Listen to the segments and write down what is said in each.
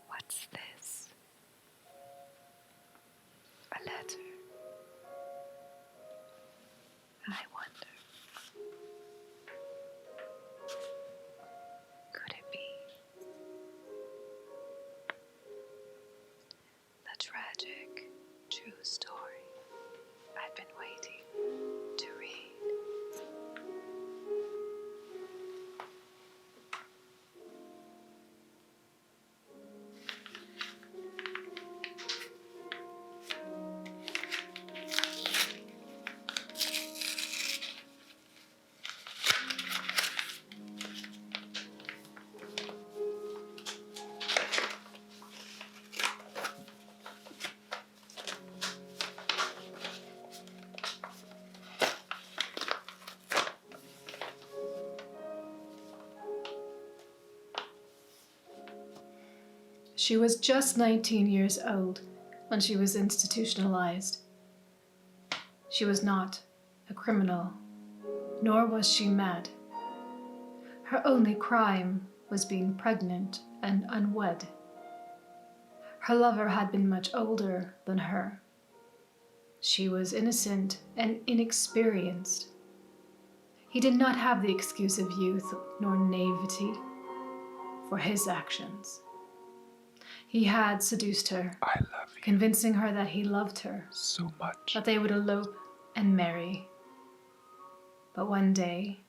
What's this? A letter. I wonder. Could it be the tragic, true story I've been waiting to read? She was just 19 years old when she was institutionalized. She was not a criminal, nor was she mad. Her only crime was being pregnant and unwed. Her lover had been much older than her. She was innocent and inexperienced. He did not have the excuse of youth nor naivety for his actions. He had seduced her, I love you convincing her that he loved her, so much. that they would elope and marry. But one day,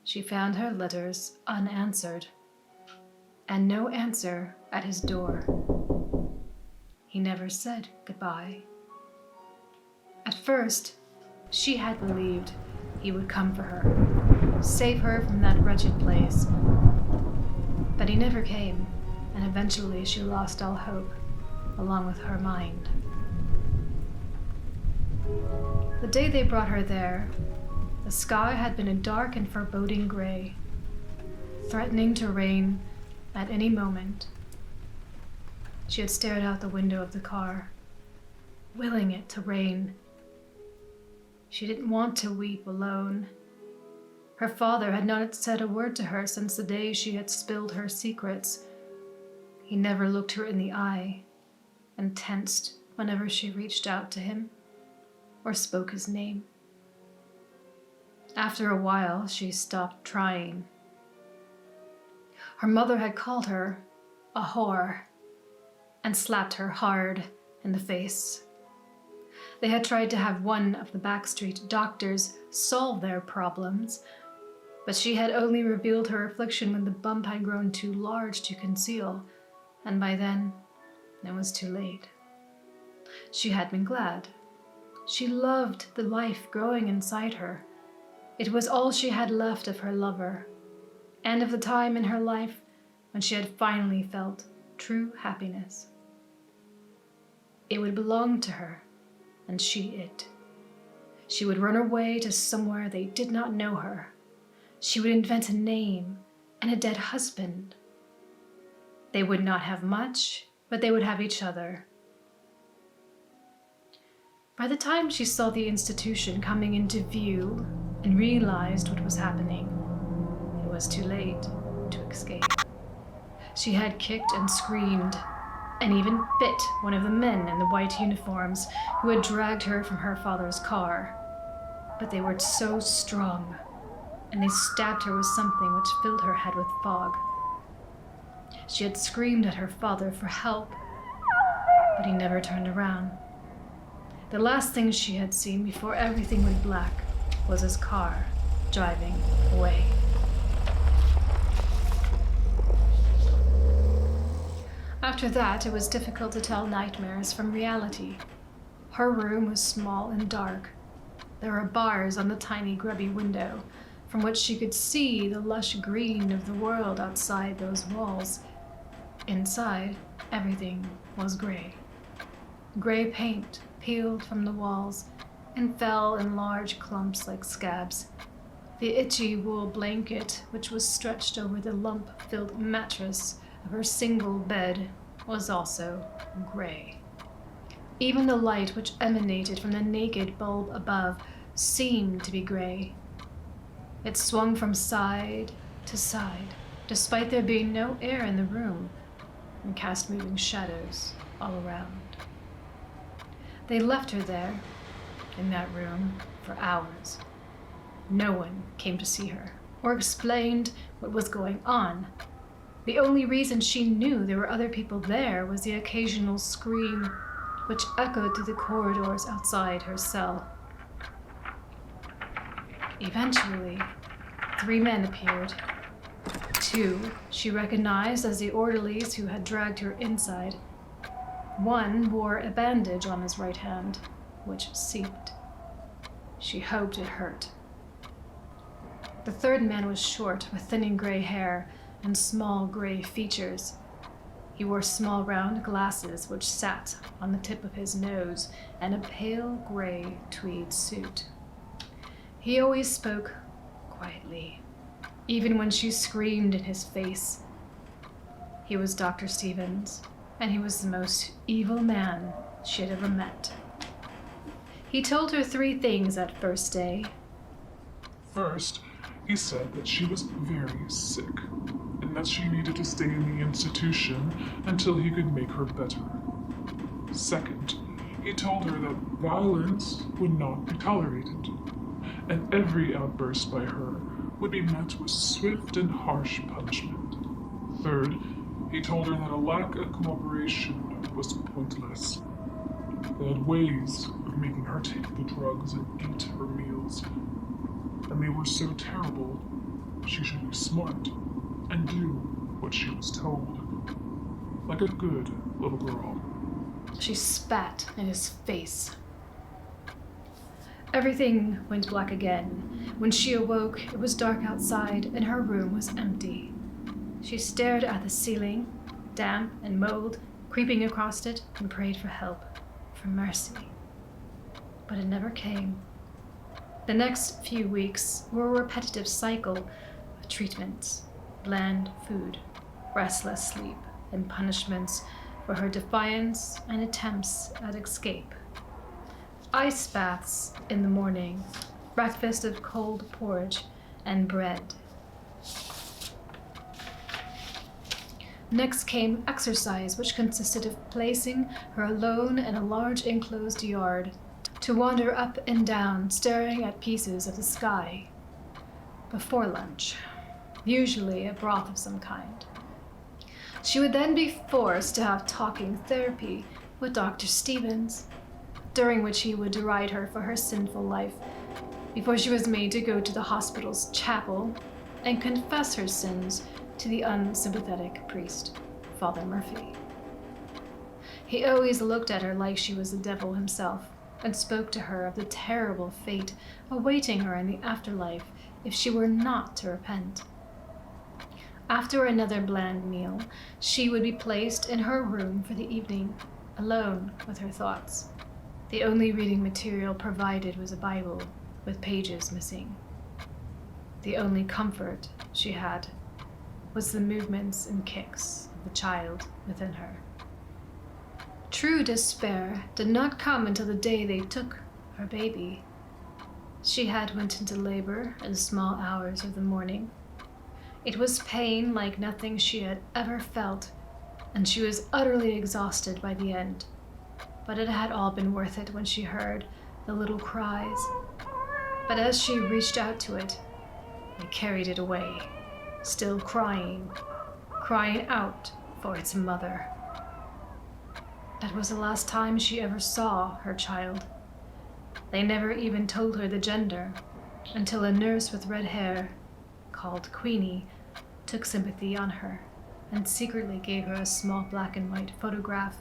she found her letters unanswered, and no answer at his door. He never said goodbye. At first, she had believed he would come for her, save her from that wretched place. But he never came. And eventually she lost all hope, along with her mind. The day they brought her there, the sky had been a dark and foreboding gray, threatening to rain at any moment. She had stared out the window of the car, willing it to rain. She didn't want to weep alone. Her father had not said a word to her since the day she had spilled her secrets. He never looked her in the eye and tensed whenever she reached out to him or spoke his name. After a while, she stopped trying. Her mother had called her a whore and slapped her hard in the face. They had tried to have one of the backstreet doctors solve their problems, but she had only revealed her affliction when the bump had grown too large to conceal. And by then, it was too late. She had been glad. She loved the life growing inside her. It was all she had left of her lover, and of the time in her life when she had finally felt true happiness. It would belong to her, and she it. She would run away to somewhere they did not know her. She would invent a name and a dead husband. They would not have much, but they would have each other. By the time she saw the institution coming into view and realized what was happening, it was too late to escape. She had kicked and screamed, and even bit one of the men in the white uniforms who had dragged her from her father's car. But they were so strong, and they stabbed her with something which filled her head with fog. She had screamed at her father for help, but he never turned around. The last thing she had seen before everything went black was his car driving away. After that, it was difficult to tell nightmares from reality. Her room was small and dark. There were bars on the tiny grubby window, from which she could see the lush green of the world outside those walls. Inside, everything was gray. Gray paint peeled from the walls and fell in large clumps like scabs. The itchy wool blanket, which was stretched over the lump-filled mattress of her single bed, was also gray. Even the light which emanated from the naked bulb above seemed to be gray. It swung from side to side, despite there being no air in the room, and cast moving shadows all around. They left her there, in that room, for hours. No one came to see her, or explained what was going on. The only reason she knew there were other people there was the occasional scream which echoed through the corridors outside her cell. Eventually, 3 men appeared. 2 she recognized as the orderlies who had dragged her inside. 1 wore a bandage on his right hand, which seeped. She hoped it hurt. The 3rd man was short, with thinning gray hair and small gray features. He wore small round glasses which sat on the tip of his nose, and a pale gray tweed suit. He always spoke quietly, even when she screamed in his face. He was Dr. Stevens, and he was the most evil man she had ever met. He told her 3 things that first day. First, he said that she was very sick, and that she needed to stay in the institution until he could make her better. Second, he told her that violence would not be tolerated, and every outburst by her would be met with swift and harsh punishment. Third, he told her that a lack of cooperation was pointless. They had ways of making her take the drugs and eat her meals, and they were so terrible she should be smart and do what she was told, like a good little girl. She spat in his face. Everything went black again. When she awoke, it was dark outside and her room was empty. She stared at the ceiling, damp and mold creeping across it, and prayed for help, for mercy. But it never came. The next few weeks were a repetitive cycle of treatments, bland food, restless sleep, and punishments for her defiance and attempts at escape. Ice baths in the morning, breakfast of cold porridge and bread. Next came exercise, which consisted of placing her alone in a large enclosed yard to wander up and down, staring at pieces of the sky. Before lunch, usually a broth of some kind. She would then be forced to have talking therapy with Dr. Stevens, during which he would deride her for her sinful life, before she was made to go to the hospital's chapel and confess her sins to the unsympathetic priest, Father Murphy. He always looked at her like she was the devil himself, and spoke to her of the terrible fate awaiting her in the afterlife if she were not to repent. After another bland meal, she would be placed in her room for the evening, alone with her thoughts. The only reading material provided was a Bible with pages missing. The only comfort she had was the movements and kicks of the child within her. True despair did not come until the day they took her baby. She had went into labor in the small hours of the morning. It was pain like nothing she had ever felt, and she was utterly exhausted by the end. But it had all been worth it when she heard the little cries. But as she reached out to it, it carried it away, still crying out for its mother. That was the last time she ever saw her child. They never even told her the gender, until a nurse with red hair, called Queenie, took sympathy on her and secretly gave her a small black and white photograph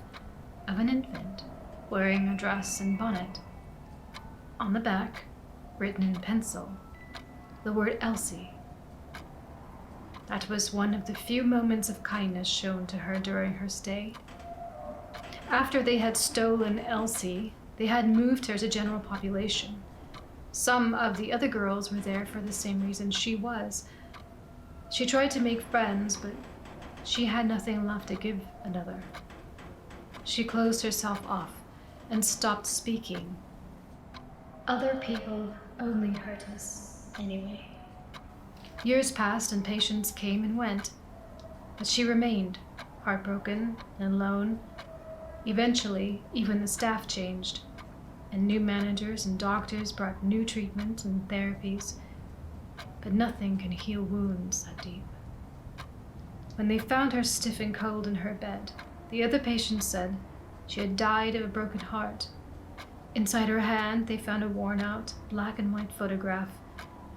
of an infant wearing a dress and bonnet. On the back written in pencil, the word Elsie. That was one of the few moments of kindness shown to her during her stay. After they had stolen Elsie, they had moved her to general population. Some of the other girls were there for the same reason she was. She tried to make friends, but she had nothing left to give another. She closed herself off and stopped speaking. Other people only hurt us anyway. Years passed and patients came and went, but she remained, heartbroken and alone. Eventually, even the staff changed, and new managers and doctors brought new treatment and therapies, but nothing can heal wounds that deep. When they found her stiff and cold in her bed, the other patients said she had died of a broken heart. Inside her hand, they found a worn-out black and white photograph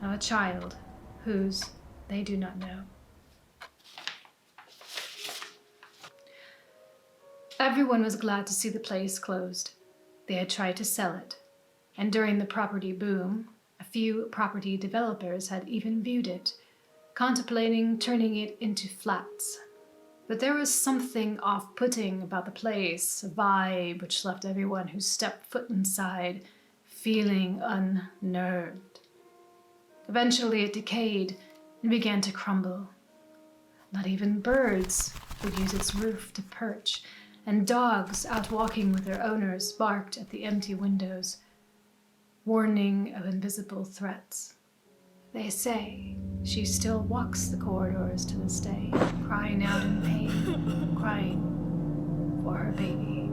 of a child whose they do not know. Everyone was glad to see the place closed. They had tried to sell it, and during the property boom, a few property developers had even viewed it, contemplating turning it into flats. But there was something off-putting about the place, a vibe which left everyone who stepped foot inside feeling unnerved. Eventually it decayed and began to crumble. Not even birds would use its roof to perch, and dogs out walking with their owners barked at the empty windows, warning of invisible threats. They say she still walks the corridors to this day, crying out in pain, crying for her baby.